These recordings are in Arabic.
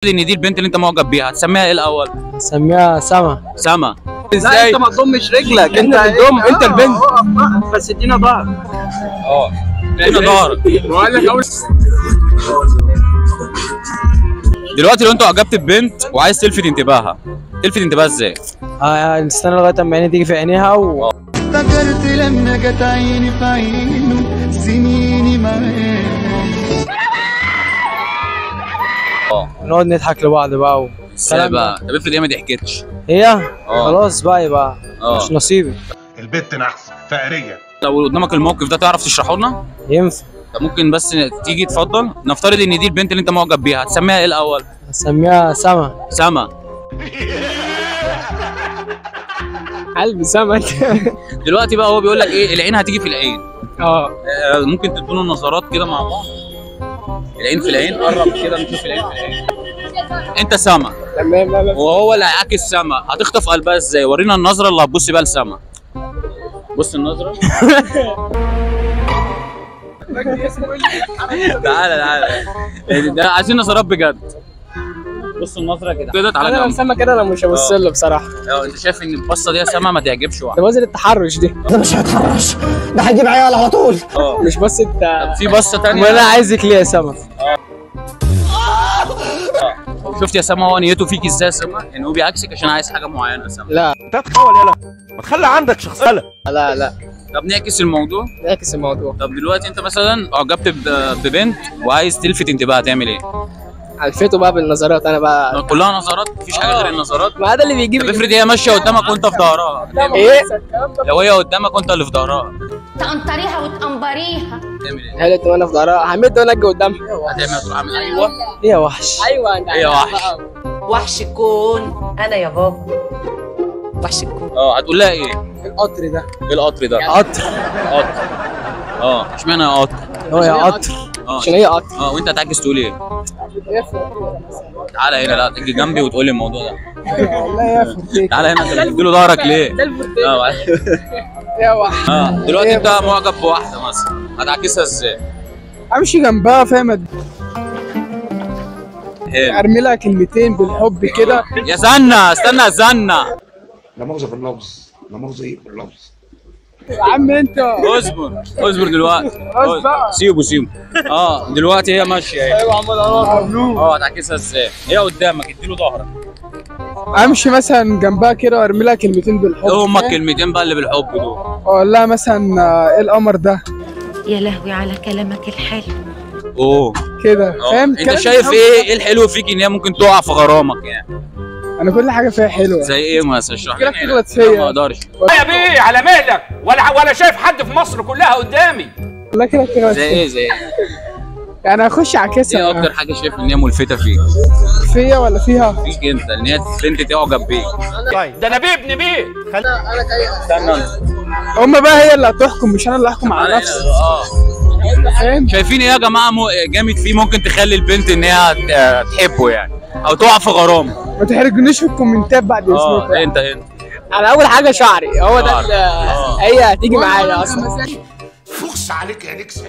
ان دي البنت اللي انت معجب بيها، هتسميها ايه الاول؟ هسميها سما. سما. ازاي؟ انت ما تضمش رجلك، انت بتضم، انت البنت بس ادينا ظهر. ادينا ظهر. دلوقتي لو انت اعجبت ببنت وعايز تلفت انتباهها، تلفت انتباهها ازاي؟ نستنى لغايه اما عيني تيجي في عينيها افتكرت لما جت عيني في عينه سنيني معاه. نقعد نضحك لبعض بقى ازاي بقى؟ طب افرض هي ما ضحكتش؟ هي خلاص بقى يبقى مش نصيبي. البت نحس فقريه. لو قدامك الموقف ده تعرف تشرحه لنا؟ ينفع. طب ممكن بس تيجي تفضل؟ نفترض ان دي البنت اللي انت معجب بيها، هتسميها ايه الاول؟ هسميها سما. سما. قلبي سما. دلوقتي بقى هو بيقول لك ايه؟ العين هتيجي في العين. ممكن تدونوا نظرات كده مع بعض. العين في العين، قرب كده نشوف العين في العين. انت سما تمام وهو اللي هيعاكس سما، هتخطف قلبها ازاي؟ ورينا النظره اللي هتبص بيها لسما. بص النظره. تعالى ده عايزين نظرات بجد. بص النظره كده تعالى انا سما كده انا مش هبص له بصراحه. انت شايف ان البصه دي يا سما ما تعجبش واحد؟ ده وزن التحرش دي. ده مش هيتحرش، ده هيجيب عيال على طول. مش بصه. في بصه ثانيه. وانا عايزك ليه يا سما؟ شفت يا سما هو نيته فيك ازاي يا سما؟ ان هو بيعكسك عشان عايز حاجه معينه يا سما. لا تتحول يلا، ما تخلي عندك شخصيه. لا طب نعكس الموضوع. نعكس الموضوع. طب دلوقتي انت مثلا اعجبت ببنت وعايز تلفت انتباهها، تعمل ايه؟ الفته بقى بالنظرات. انا بقى كلها نظرات، مفيش حاجه غير النظرات. ما ده اللي بيجيب. طب افرض هي ماشيه قدامك وانت في ظهرها، ايه؟ لو هي قدامك وانت اللي في ظهرها تقنطريها وتقنبريها، تعمل ايه؟ هلت وانا في ظهرها، همد وانا اجي قدامها. هتعمل تروح عامل ايوه. ايه يا وحش؟ ايوه ايه يا وحش؟ وحش الكون انا يا بابا، وحش الكون. هتقول لها ايه؟ القطر ده. ايه القطر ده؟ قطر. اشمعنى يا قطر؟ هو يا قطر. عشان هي قطر. وانت هتعكس تقول ايه؟ تعالى هنا، لا تيجي جنبي وتقول لي الموضوع ده. والله يا فندم. تعالى هنا، انت بتديله ظهرك ليه؟ يا وحش. دلوقتي انت معجب بواحده مثلا، هتعكسها ازاي؟ امشي جنبها، فاهم؟ ارمي لها كلمتين بالحب كده. يا زنه استنى يا زنه. لا مؤاخذه في اللفظ، لا مؤاخذه ايه في اللفظ. يا عم انت اصبر دلوقتي. سيبه. دلوقتي هي ماشيه اهي. ايوه عمال هتعكسها ازاي؟ هي قدامك، اديله ظهرك. امشي مثلا جنبها كده وارمي لها كلمتين بالحب. ايه هما الكلمتين بقى اللي بالحب دول؟ اقول لها مثلا ايه القمر ده؟ يا لهوي على كلامك الحلو. كده فاهم؟ انت شايف ايه الحلو فيك ان هي ممكن تقع في غرامك يعني؟ انا كل حاجه فيها حلوه. زي ايه مثلا؟ اشرح لي. تغلط فيا. ما اقدرش. يا بيه على مهلك، ولا شايف حد في مصر كلها قدامي. والله كده تغلط زي ايه؟ يعني هخش اعكسها. ايه اكتر حاجه شايف ان هي ملفته فيك؟ فيا ولا فيها؟ فيك انت، ان هي بنت تعجب بيك. ده انا بيه ابن بيه. استنى، هما بقى هي اللي هتحكم، مش انا اللي هحكم على نفسي. فاهم؟ شايفين ايه يا جماعه جامد فيه ممكن تخلي البنت ان هي تحبه يعني، او تقع في غرامه؟ ما تحرجنيش في الكومنتات بعد اسمك. انت على اول حاجه شعري، هو ده هي هتيجي معايا اصلا. فخس عليك يا نكسه.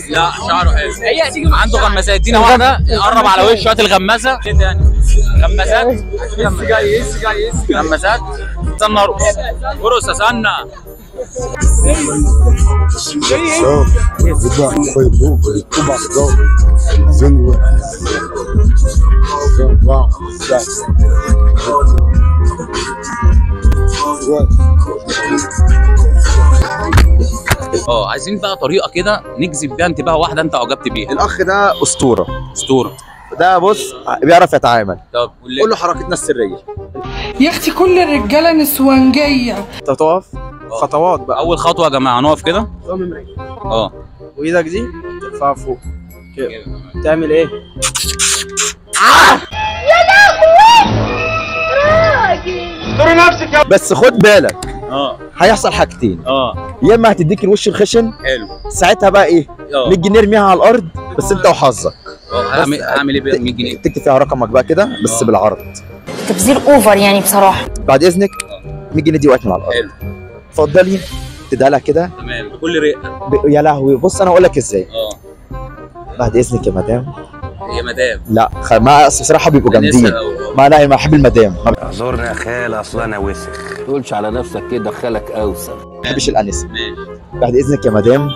لا شعره حلو. هي هتيجي عنده غمازات، ادينا واحده قرب على وشه. هات الغمازه. ايه تاني؟ غمازات. جاي. غمازات. استنى ارقص يا سنه. عايزين بقى طريقه كده نجذب بيها انتباه واحده انت اعجبت بيها. الاخ ده اسطوره. ده بص بيعرف يتعامل. طب قول له حركتنا السريه. يا اختي كل الرجاله نسوانجيه. انت تقف خطوات بقى. اول خطوه يا جماعه هنقف كده. وايدك دي ترفعها فوق كده. تعمل ايه؟ يا لهوي راجل. دوري نفسك يا. بس خد بالك. هيحصل حاجتين. يا اما هتديك الوش الخشن. حلو. ساعتها بقى ايه؟ 100 جنيه ارميها على الارض بس انت وحظك. هعمل ايه ب 100 جنيه؟ تكتب فيها رقمك بقى كده بس بالعرض. تبذير اوفر يعني بصراحه. بعد اذنك 100 جنيه دي وقعت من على الارض. حلو. اتفضلي تديها لها كده. تمام بكل رقه. يا لهوي بص انا اقول لك ازاي. بعد اذنك يا مدام هي مدام. لا ما بصراحه بيبقوا جامدين. ما لا ما احب المدام. اعذرني يا خال اصل انا وسخ. ما تقولش على نفسك كده خالك اوسخ. ما بحبش الانسه. بعد اذنك يا مدام،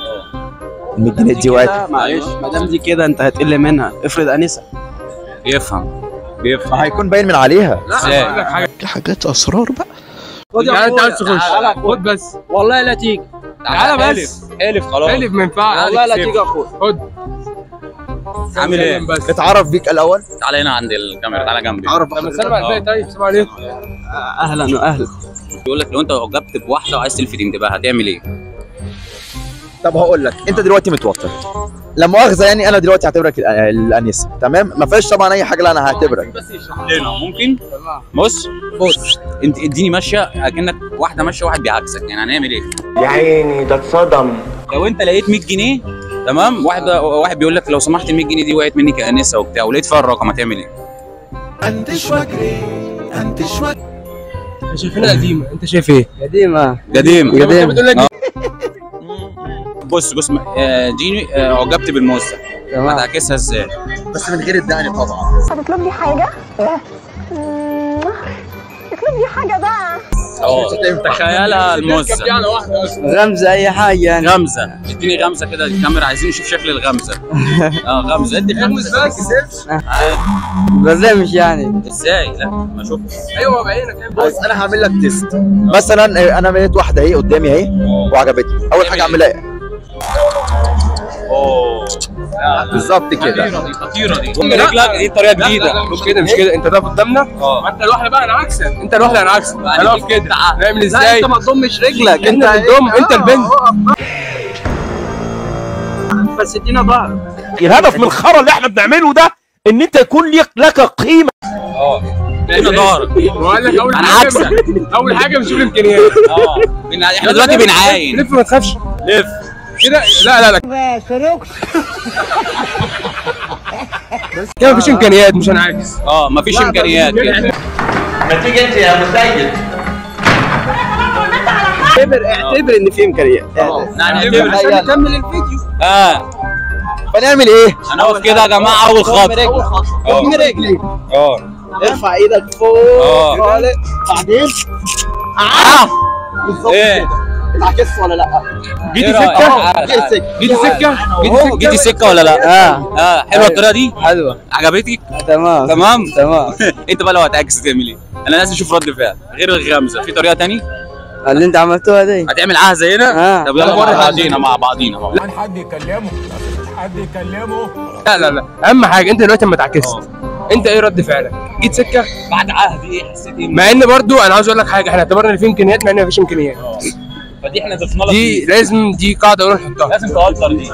ال 100 جنيه دي وقت. معلش مدام دي كده انت هتقل منها، افرض انسه. بيفهم ما هيكون باين من عليها. لا دي حاجات اسرار بقى. خد يا انت عايز تخش خد بس والله لا تيجي. تعالى بس حلف خلاص. حلف ما ينفعش والله لا تيجي يا اخويا. خد عامل ايه؟ بس اتعرف بيك الاول. تعالى هنا عند الكاميرا، تعالى جنبي. تعرف سلام عليكم. طيب سلام عليكم. اهلا واهلا. بيقول لك لو انت اعجبت بواحده وعايز تلفت انتباهها هتعمل ايه؟ طب هقول لك، انت دلوقتي متوتر، لا مؤاخذه يعني انا دلوقتي هعتبرك الانسه، تمام؟ ما فيهاش طبعا اي حاجه، لا انا هعتبرك. بس يشرح لنا ممكن. بص انت اديني ماشيه اكنك واحده ماشيه واحد بيعكسك، يعني هنعمل ايه؟ يا عيني ده اتصدم. لو انت لقيت 100 جنيه تمام، واحد بيقول لك لو سمحت ال 100 جنيه دي وقعت مني كانسه وبتاع، ولقيت فيها الرقم هتعمل ايه؟ انتش واجري انتش واجري. شايفينها قديمه، انت شايف ايه؟ قديمه قديم. بص جيني اعجبت بالموزه، هتعكسها ازاي؟ بس من غير الدقن طبعا. هتطلب لي حاجه؟ اطلب لي حاجه بقى. تخيلها الموزه غمزه اي حاجه يعني. غمزه، اديني غمزه كده الكاميرا، عايزين نشوف شكل الغمزه. غمزه، ادي غمزه بس. برنامج يعني. ازاي؟ لا ما شفتش. ايوه بعينك. بص انا هعمل لك تيست. مثلا انا لقيت واحده اهي قدامي اهي وعجبتني، اول حاجه اعملها ايه؟ بالظبط كده. خطيره دي. رجلك دي طريقه جديده. مش كده مش كده، انت ده قدامنا. ما انت لوحدك بقى انا عكسك، انت لوحدك انا عكسك. هنقف كده نعمل ازاي؟ انت ما تضمش رجلك، انت بتضم، انت البنت. بس ادينا ظهر. الهدف من الخرا اللي احنا بنعمله ده ان انت يكون لك قيمه. ادينا ظهرك. وقال لك انا عكسك. اول حاجه بنشوف الامكانيات. احنا دلوقتي بنعاين. لف ما تخافش. لف كده. لا كده مفيش امكانيات، مش هنعاكس. مفيش امكانيات. ما تيجي انت يا مسيد. اعتبر ان في امكانيات. نعتبر عشان نكمل الفيديو. فنعمل ايه؟ هنقف كده يا جماعه. اول خطوه ضم رجلي. ارفع ايدك فوق. بعدين ايه؟ اتعكست ولا لا؟ جيتي سكه ولا لا؟ حلوه الطريقه دي؟ حلوه. عجبتك؟ تمام. انت بقى لو هتعكس تعمل ايه؟ انا لازم اشوف رد فعل غير الغمزه. في طريقه ثانيه؟ اللي انت عملتوها دي هتعمل عاهه زينا؟ طب يلا مع بعضينا. حد يكلمه. لا اهم حاجه انت دلوقتي لما اتعكست انت ايه رد فعلك؟ جيت سكه بعد عهد ايه حسيت ايه؟ مع ان برضو انا عاوز اقول لك حاجه، احنا اعتبرنا ان في امكانيات مع ان مفيش امكانيات. فدي احنا ضفنا لك دي لازم، دي قاعده اقول نحطها. لازم تقدر دي.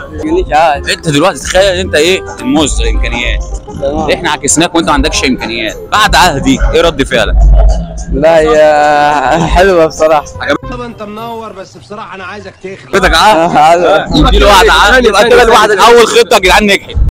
انت دلوقتي تخيل انت ايه الموز امكانيات، احنا عكسناك وانت ما عندكش امكانيات. بعد عهدي ايه رد فعلك؟ لا يا حلوه بصراحه. طب انت منور، بس بصراحه انا عايزك تخلع. بدك عهد؟ يديله واحده عهد. يبقى كده الواحده اول خطه يا جدعان نجحت.